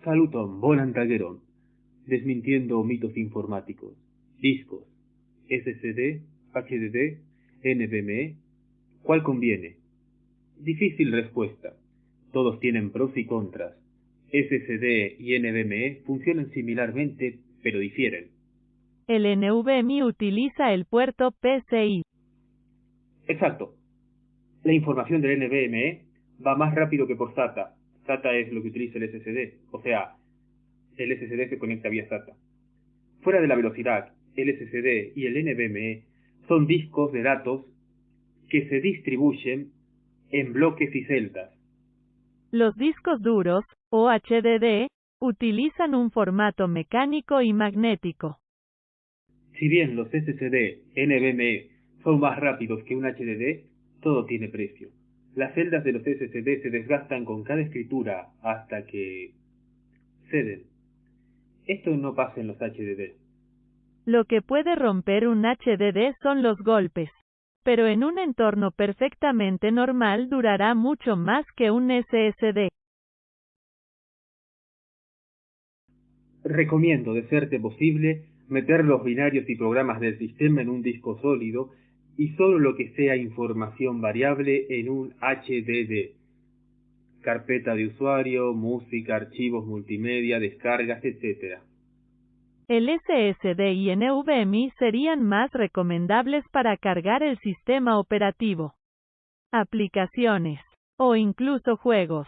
Saluton, bonan tageron. Desmintiendo mitos informáticos. Discos. SSD, HDD, NVMe. ¿Cuál conviene? Difícil respuesta. Todos tienen pros y contras. SSD y NVMe funcionan similarmente, pero difieren. El NVMe utiliza el puerto PCI. Exacto. La información del NVMe va más rápido que por SATA. SATA es lo que utiliza el SSD, o sea, el SSD se conecta vía SATA. Fuera de la velocidad, el SSD y el NVMe son discos de datos que se distribuyen en bloques y celdas. Los discos duros, o HDD, utilizan un formato mecánico y magnético. Si bien los SSD NVMe son más rápidos que un HDD, todo tiene precio. Las celdas de los SSD se desgastan con cada escritura hasta que ceden. Esto no pasa en los HDD. Lo que puede romper un HDD son los golpes. Pero en un entorno perfectamente normal durará mucho más que un SSD. Recomiendo, de serte posible, meter los binarios y programas del sistema en un disco sólido y solo lo que sea información variable en un HDD. Carpeta de usuario, música, archivos multimedia, descargas, etc. El SSD y NVMe serían más recomendables para cargar el sistema operativo, aplicaciones, o incluso juegos.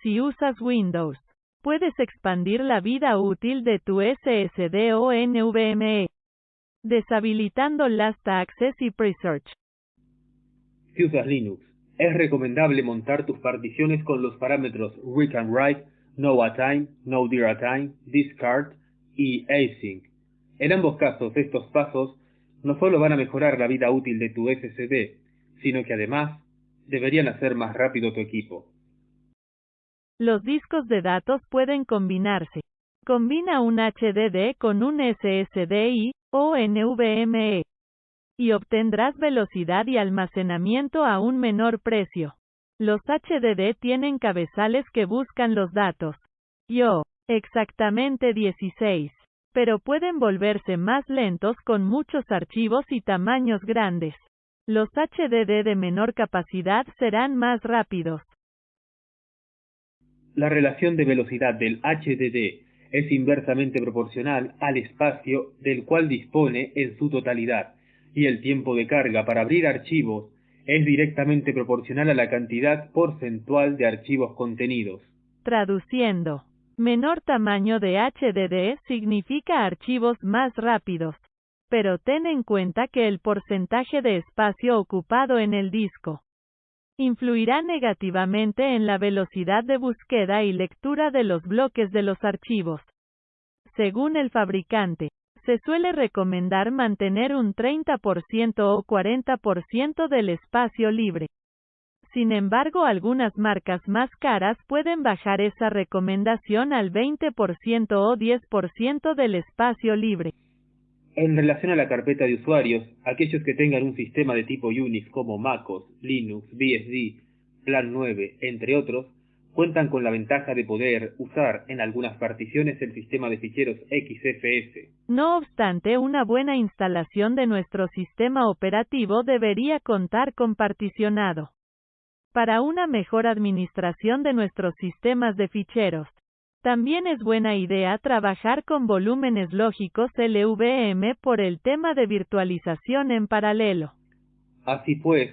Si usas Windows, puedes expandir la vida útil de tu SSD o NVMe, deshabilitando Last Access y Presearch. Si usas Linux, es recomendable montar tus particiones con los parámetros Read and Write, No Time, No Dir Time, Discard y Async. En ambos casos, estos pasos no solo van a mejorar la vida útil de tu SSD, sino que además deberían hacer más rápido tu equipo. Los discos de datos pueden combinarse. Combina un HDD con un SSD o NVMe, y obtendrás velocidad y almacenamiento a un menor precio. Los HDD tienen cabezales que buscan los datos. Exactamente 16. Pero pueden volverse más lentos con muchos archivos y tamaños grandes. Los HDD de menor capacidad serán más rápidos. La relación de velocidad del HDD es inversamente proporcional al espacio del cual dispone en su totalidad, y el tiempo de carga para abrir archivos es directamente proporcional a la cantidad porcentual de archivos contenidos. Traduciendo, menor tamaño de HDD significa archivos más rápidos, pero ten en cuenta que el porcentaje de espacio ocupado en el disco influirá negativamente en la velocidad de búsqueda y lectura de los bloques de los archivos. Según el fabricante, se suele recomendar mantener un 30% o 40% del espacio libre. Sin embargo, algunas marcas más caras pueden bajar esa recomendación al 20% o 10% del espacio libre. En relación a la carpeta de usuarios, aquellos que tengan un sistema de tipo Unix como MacOS, Linux, BSD, Plan 9, entre otros, cuentan con la ventaja de poder usar en algunas particiones el sistema de ficheros XFS. No obstante, una buena instalación de nuestro sistema operativo debería contar con particionado. Para una mejor administración de nuestros sistemas de ficheros, también es buena idea trabajar con volúmenes lógicos LVM por el tema de virtualización en paralelo. Así pues,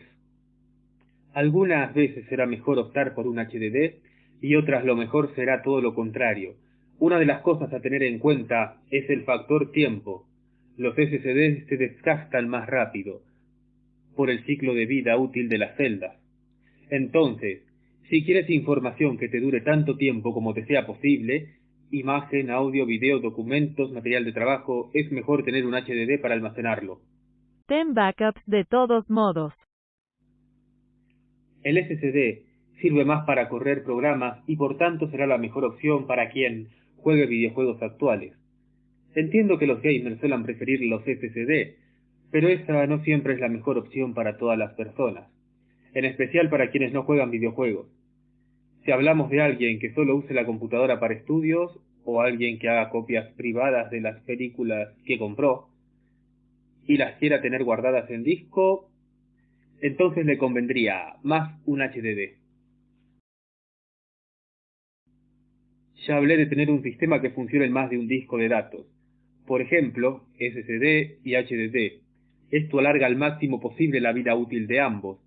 algunas veces será mejor optar por un HDD y otras lo mejor será todo lo contrario. Una de las cosas a tener en cuenta es el factor tiempo. Los SSD se desgastan más rápido por el ciclo de vida útil de las celdas. Entonces, si quieres información que te dure tanto tiempo como te sea posible, imagen, audio, video, documentos, material de trabajo, es mejor tener un HDD para almacenarlo. Ten backups de todos modos. El SSD sirve más para correr programas y por tanto será la mejor opción para quien juegue videojuegos actuales. Entiendo que los gamers suelen preferir los SSD, pero esa no siempre es la mejor opción para todas las personas, en especial para quienes no juegan videojuegos. Si hablamos de alguien que solo use la computadora para estudios, o alguien que haga copias privadas de las películas que compró y las quiera tener guardadas en disco, entonces le convendría más un HDD. Ya hablé de tener un sistema que funcione en más de un disco de datos. Por ejemplo, SSD y HDD. Esto alarga al máximo posible la vida útil de ambos.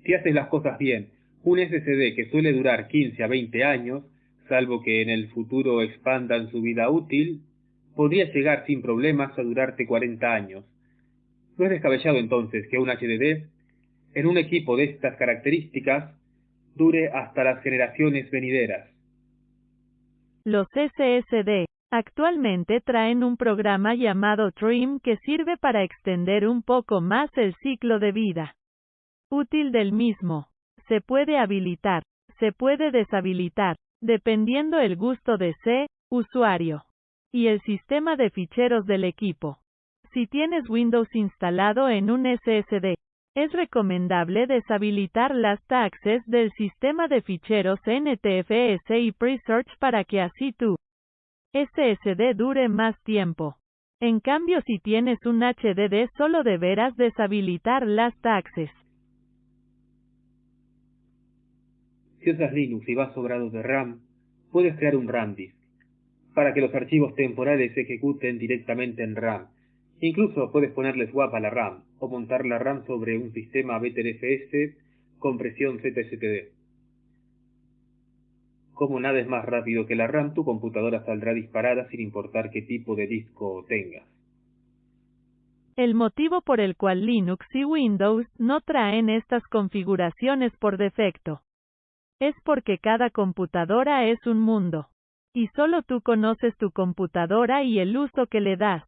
Si haces las cosas bien, un SSD que suele durar 15 a 20 años, salvo que en el futuro expandan su vida útil, podría llegar sin problemas a durarte 40 años. No es descabellado entonces que un HDD, en un equipo de estas características, dure hasta las generaciones venideras. Los SSD actualmente traen un programa llamado Trim que sirve para extender un poco más el ciclo de vida útil del mismo. Se puede habilitar, se puede deshabilitar, dependiendo el gusto de usuario y el sistema de ficheros del equipo. Si tienes Windows instalado en un SSD, es recomendable deshabilitar las taxes del sistema de ficheros NTFS y Presearch para que así tu SSD dure más tiempo. En cambio, si tienes un HDD, solo deberás deshabilitar las taxes. Si usas Linux y vas sobrado de RAM, puedes crear un RAM disk para que los archivos temporales se ejecuten directamente en RAM. Incluso puedes ponerle swap a la RAM o montar la RAM sobre un sistema Btrfs con presión ZSTD. Como nada es más rápido que la RAM, tu computadora saldrá disparada sin importar qué tipo de disco tengas. El motivo por el cual Linux y Windows no traen estas configuraciones por defecto es porque cada computadora es un mundo, y solo tú conoces tu computadora y el uso que le das.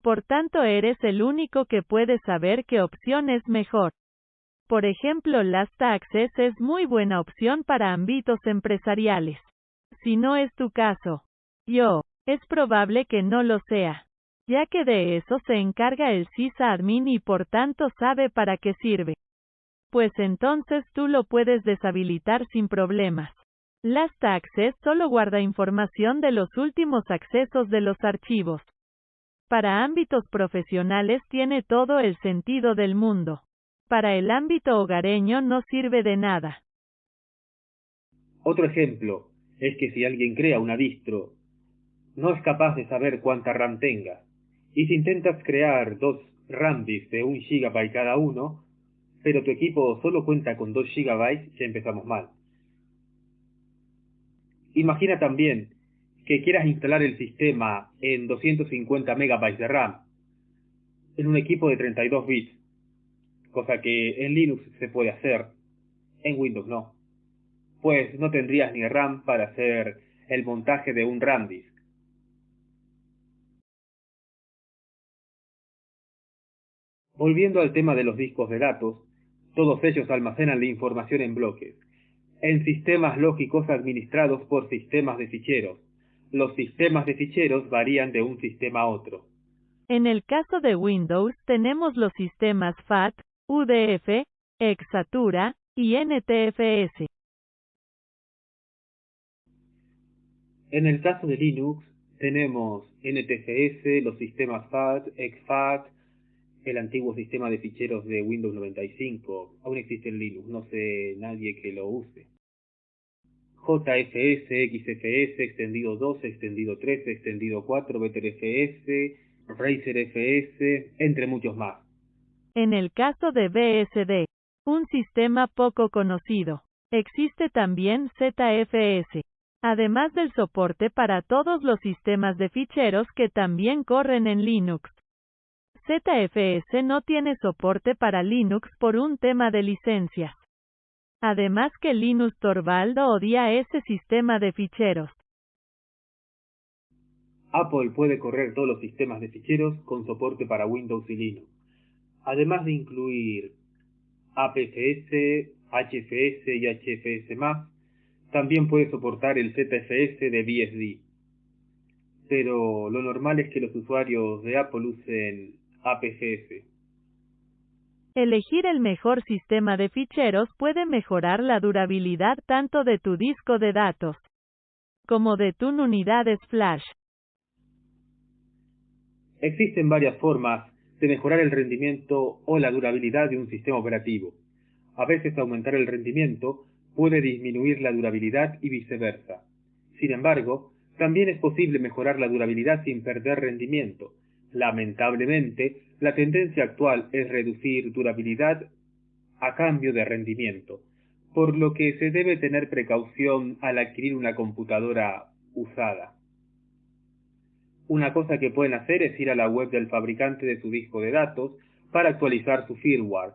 Por tanto, eres el único que puede saber qué opción es mejor. Por ejemplo, las taxes es muy buena opción para ámbitos empresariales. Si no es tu caso, es probable que no lo sea, ya que de eso se encarga el sysadmin y por tanto sabe para qué sirve. Pues entonces tú lo puedes deshabilitar sin problemas. Las taxes solo guarda información de los últimos accesos de los archivos. Para ámbitos profesionales tiene todo el sentido del mundo. Para el ámbito hogareño no sirve de nada. Otro ejemplo es que si alguien crea una distro, no es capaz de saber cuánta RAM tenga. Y si intentas crear dos RAM disks de 1 GB cada uno, pero tu equipo solo cuenta con 2 GB, ya empezamos mal. Imagina también que quieras instalar el sistema en 250 MB de RAM, en un equipo de 32 bits, cosa que en Linux se puede hacer, en Windows no, pues no tendrías ni RAM para hacer el montaje de un RAM disk. Volviendo al tema de los discos de datos, todos ellos almacenan la información en bloques, en sistemas lógicos administrados por sistemas de ficheros. Los sistemas de ficheros varían de un sistema a otro. En el caso de Windows tenemos los sistemas FAT, UDF, Exatura y NTFS. En el caso de Linux tenemos NTFS, los sistemas FAT, exFAT, el antiguo sistema de ficheros de Windows 95. Aún existe en Linux, no sé nadie que lo use. JFS, XFS, extendido 2, extendido 3, extendido 4, BtrFS, RazerFS, entre muchos más. En el caso de BSD, un sistema poco conocido, existe también ZFS, además del soporte para todos los sistemas de ficheros que también corren en Linux. ZFS no tiene soporte para Linux por un tema de licencias. Además que Linus Torvalds odia ese sistema de ficheros. Apple puede correr todos los sistemas de ficheros con soporte para Windows y Linux, además de incluir APFS, HFS y HFS+, también puede soportar el ZFS de BSD. Pero lo normal es que los usuarios de Apple usen APFS. Elegir el mejor sistema de ficheros puede mejorar la durabilidad tanto de tu disco de datos como de tus unidades flash. Existen varias formas de mejorar el rendimiento o la durabilidad de un sistema operativo. A veces aumentar el rendimiento puede disminuir la durabilidad y viceversa. Sin embargo, también es posible mejorar la durabilidad sin perder rendimiento. Lamentablemente, la tendencia actual es reducir durabilidad a cambio de rendimiento, por lo que se debe tener precaución al adquirir una computadora usada. Una cosa que pueden hacer es ir a la web del fabricante de su disco de datos para actualizar su firmware.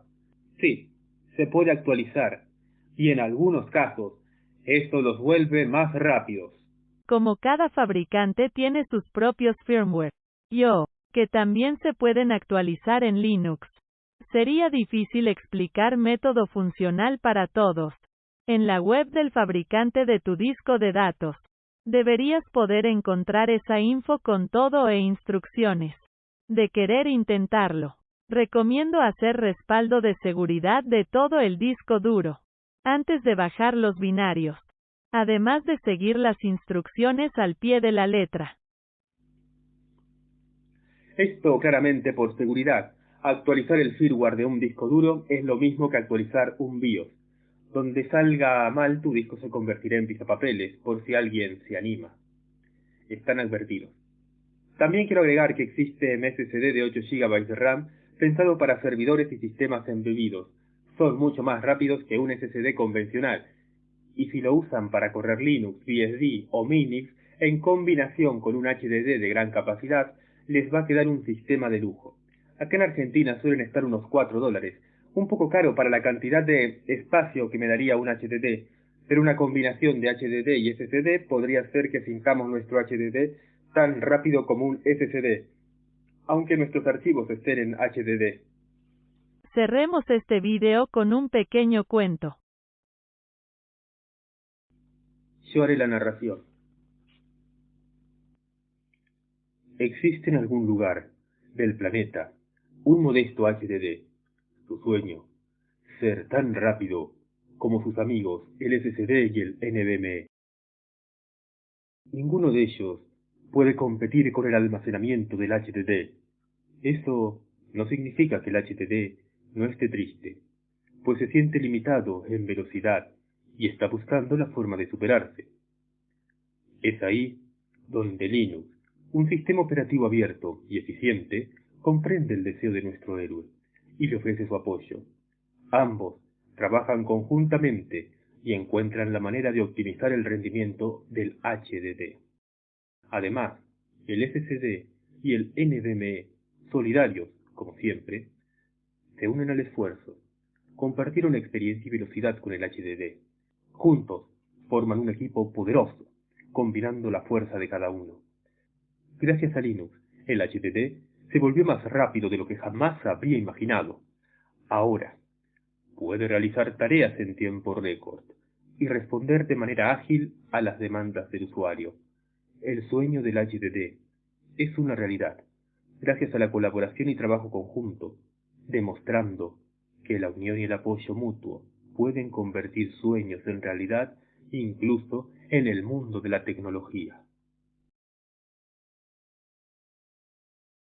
Sí, se puede actualizar, y en algunos casos, esto los vuelve más rápidos. Como cada fabricante tiene sus propios firmware, que también se pueden actualizar en Linux. Sería difícil explicar método funcional para todos. En la web del fabricante de tu disco de datos, deberías poder encontrar esa info con todo e instrucciones. De querer intentarlo, recomiendo hacer respaldo de seguridad de todo el disco duro, antes de bajar los binarios, además de seguir las instrucciones al pie de la letra. Esto claramente por seguridad. Actualizar el firmware de un disco duro es lo mismo que actualizar un BIOS. Donde salga mal, tu disco se convertirá en pisapapeles, por si alguien se anima. Están advertidos. También quiero agregar que existe MSSD de 8 GB de RAM pensado para servidores y sistemas embebidos. Son mucho más rápidos que un SSD convencional. Y si lo usan para correr Linux, BSD o Minix, en combinación con un HDD de gran capacidad, les va a quedar un sistema de lujo. Acá en Argentina suelen estar unos $4, un poco caro para la cantidad de espacio que me daría un HDD, pero una combinación de HDD y SSD podría hacer que sintamos nuestro HDD tan rápido como un SSD, aunque nuestros archivos estén en HDD. Cerremos este video con un pequeño cuento. Yo haré la narración. Existe en algún lugar del planeta un modesto HDD. Su sueño, ser tan rápido como sus amigos, el SSD y el NVMe. Ninguno de ellos puede competir con el almacenamiento del HDD. Eso no significa que el HDD no esté triste, pues se siente limitado en velocidad y está buscando la forma de superarse. Es ahí donde Linux, un sistema operativo abierto y eficiente, comprende el deseo de nuestro héroe y le ofrece su apoyo. Ambos trabajan conjuntamente y encuentran la manera de optimizar el rendimiento del HDD. Además, el SSD y el NVMe, solidarios, como siempre, se unen al esfuerzo. Compartieron experiencia y velocidad con el HDD. Juntos forman un equipo poderoso, combinando la fuerza de cada uno. Gracias a Linux, el HDD se volvió más rápido de lo que jamás habría imaginado. Ahora, puede realizar tareas en tiempo récord y responder de manera ágil a las demandas del usuario. El sueño del HDD es una realidad, gracias a la colaboración y trabajo conjunto, demostrando que la unión y el apoyo mutuo pueden convertir sueños en realidad incluso en el mundo de la tecnología.